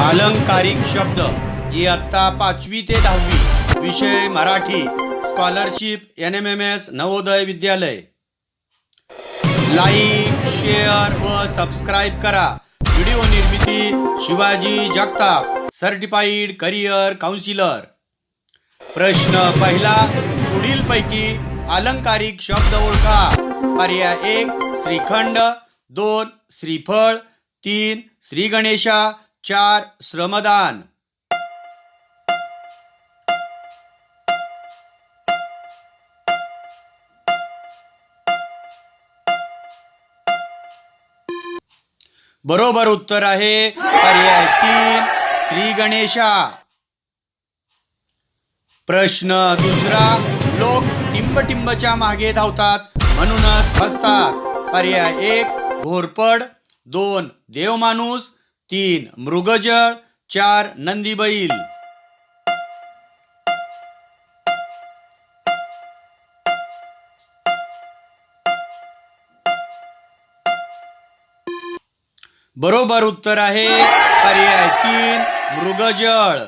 अलंकारिक शब्द इयत्ता 5वी ते 10वी विषय Marathi scholarship NMMS Navodaya Vidyalaya. Like share व सबस्क्राईब करा। व्हिडिओ निर्मिती Shivaji Jagtap certified career counsellor. प्रश्न पहिला, पुढील पैकी अलंकारिक शब्द ओळखा। पर्याय 1 श्रीखंड, 2 श्रीफळ, 3 श्री गणेशा, 4 श्रमदान। बरोबर उत्तर आहे पर्याय 3 श्री गणेशा। प्रश्न दुसरा, लोक टिंबटिंबच्या मागे धावतात म्हणूनच हसतात। पर्याय 1 घोरपड, 2 देवमाणूस, 3 मृगजळ, 4 नंदी बैल। बरोबर उत्तर आहे पर्याय 3 मृगजळ।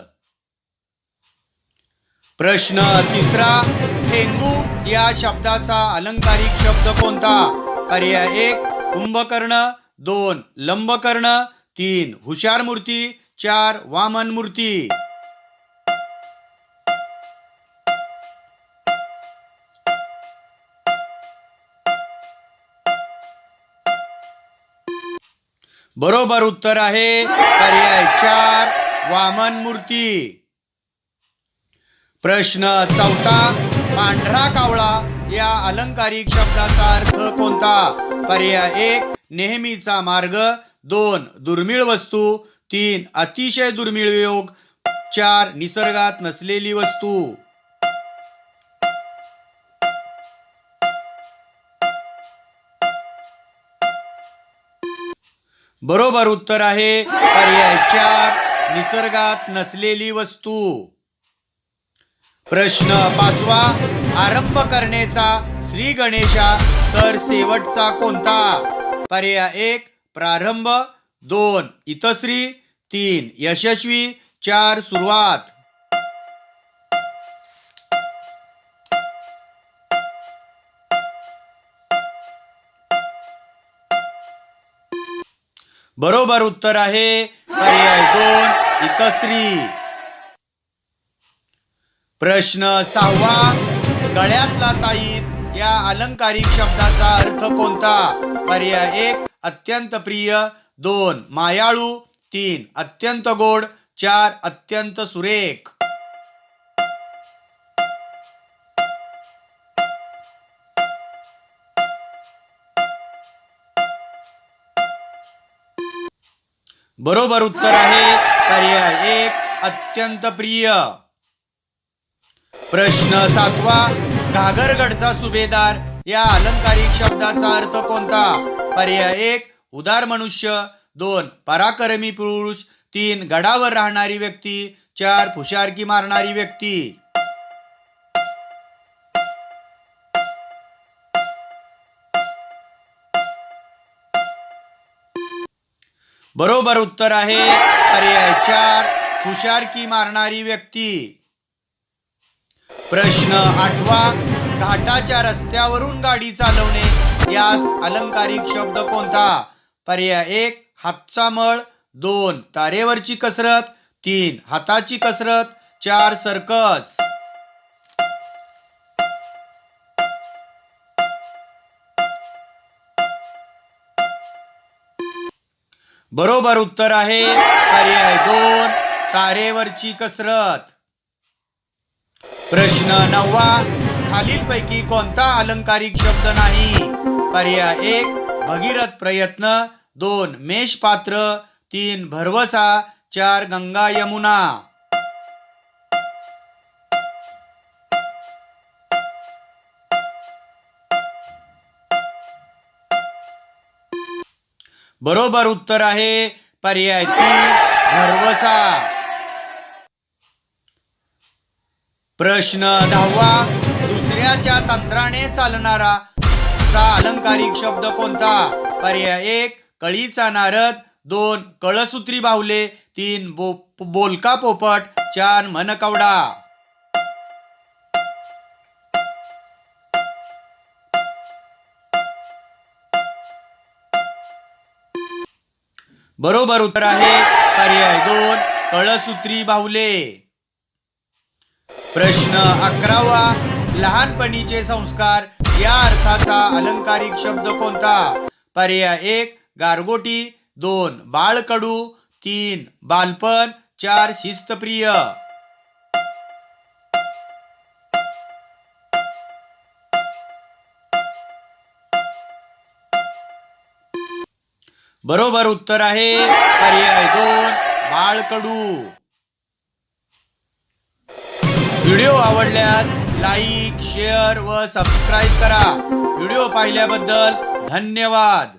प्रश्न तिसरा, ठेंगू या शब्दाचा अलंकारिक शब्द कोणता? पर्याय 1 कुंभकर्ण, 2 लंबकर्ण, 3 हुशार मूर्ती, 4 वामन मूर्ती। बरोबर उत्तर आहे पर्याय 4 वामन मूर्ती। प्रश्न चौथा, पांढरा कावळा या अलंकारिक शब्दाचा अर्थ कोणता? पर्याय 1 नेहमीचा मार्ग, 2 दुर्मिळ वस्तू, 3 अतिशय दुर्मिळ योग, 4 निसर्गात नसलेली वस्तू। बरोबर उत्तर आहे पर्याय 4 निसर्गात नसलेली वस्तू। प्रश्न पाचवा, आरंभ करण्याचा श्री गणेशा तर शेवटचा कोणता? पर्याय 1 प्रारंभ, 2 इतश्री, 3 यशस्वी, 4 सुरुवात। बरोबर उत्तर आहे पर्याय 2 इतश्री। प्रश्न सहावा, गळ्यातला ताईत या अलंकारिक शब्दाचा अर्थ कोणता? पर्याय 1 अत्यंत प्रिय, 2 मायाळू, 3 अत्यंत गोड, 4 अत्यंत सुरेख। बरोबर उत्तर आहे पर्याय 1 अत्यंत प्रिय। प्रश्न सातवा, घागरगडचा सुभेदार या अलंकारिक शब्दाचा अर्थ कोणता? पर्याय 1 उदार मनुष्य, 2 पराक्रमी पुरुष, 3 गडावर राहणारी व्यक्ती, 4 फुशारकी मारणारी व्यक्ती। बरोबर उत्तर आहे पर्याय 4 फुशारकी मारणारी व्यक्ती। प्रश्न आठवा, घाटाच्या रस्त्यावरून गाडी चालवणे यास अलंकारिक शब्द कोणता? पर्याय 1 हातचा मळ, 2 तारेवरची कसरत, 3 हाताची कसरत, 4 सर्कस। बरोबर उत्तर आहे पर्याय 2 तारेवरची कसरत। प्रश्न नववा, खालीलपैकी कोणता अलंकारिक शब्द नाही? पर्याय 1 भगीरथ प्रयत्न, 2 मेष पात्र, 3 भरवसा, 4 गंगा यमुना। बरोबर उत्तर आहे पर्याय 3 भरवसा। प्रश्न 10वा, दुसऱ्याच्या तंत्राने चालणारा चा अलंकारिक शब्द कोणता? पर्याय 1 कळीचा नारद, 2 कळसूत्री बाहुले, 3 बोलका पोपट, 4 मनकवडा. बरोबर उत्तर आहे पर्याय 2 कळसूत्री बाहुले. प्रश्न 11वा. लहानपणीचे संस्कार या अर्थाचा अलंकारिक शब्द कोणता? पर्याय 1 गारगोटी, 2 बाळकडू, 3 बालपण, 4 शिस्तप्रिय. बरोबर उत्तर आहे पर्याय 2 बाळकडू. व्हिडिओ आवडल्यास लाईक, शेअर व सबस्क्राईब करा. व्हिडिओ पाहिल्याबद्दल धन्यवाद.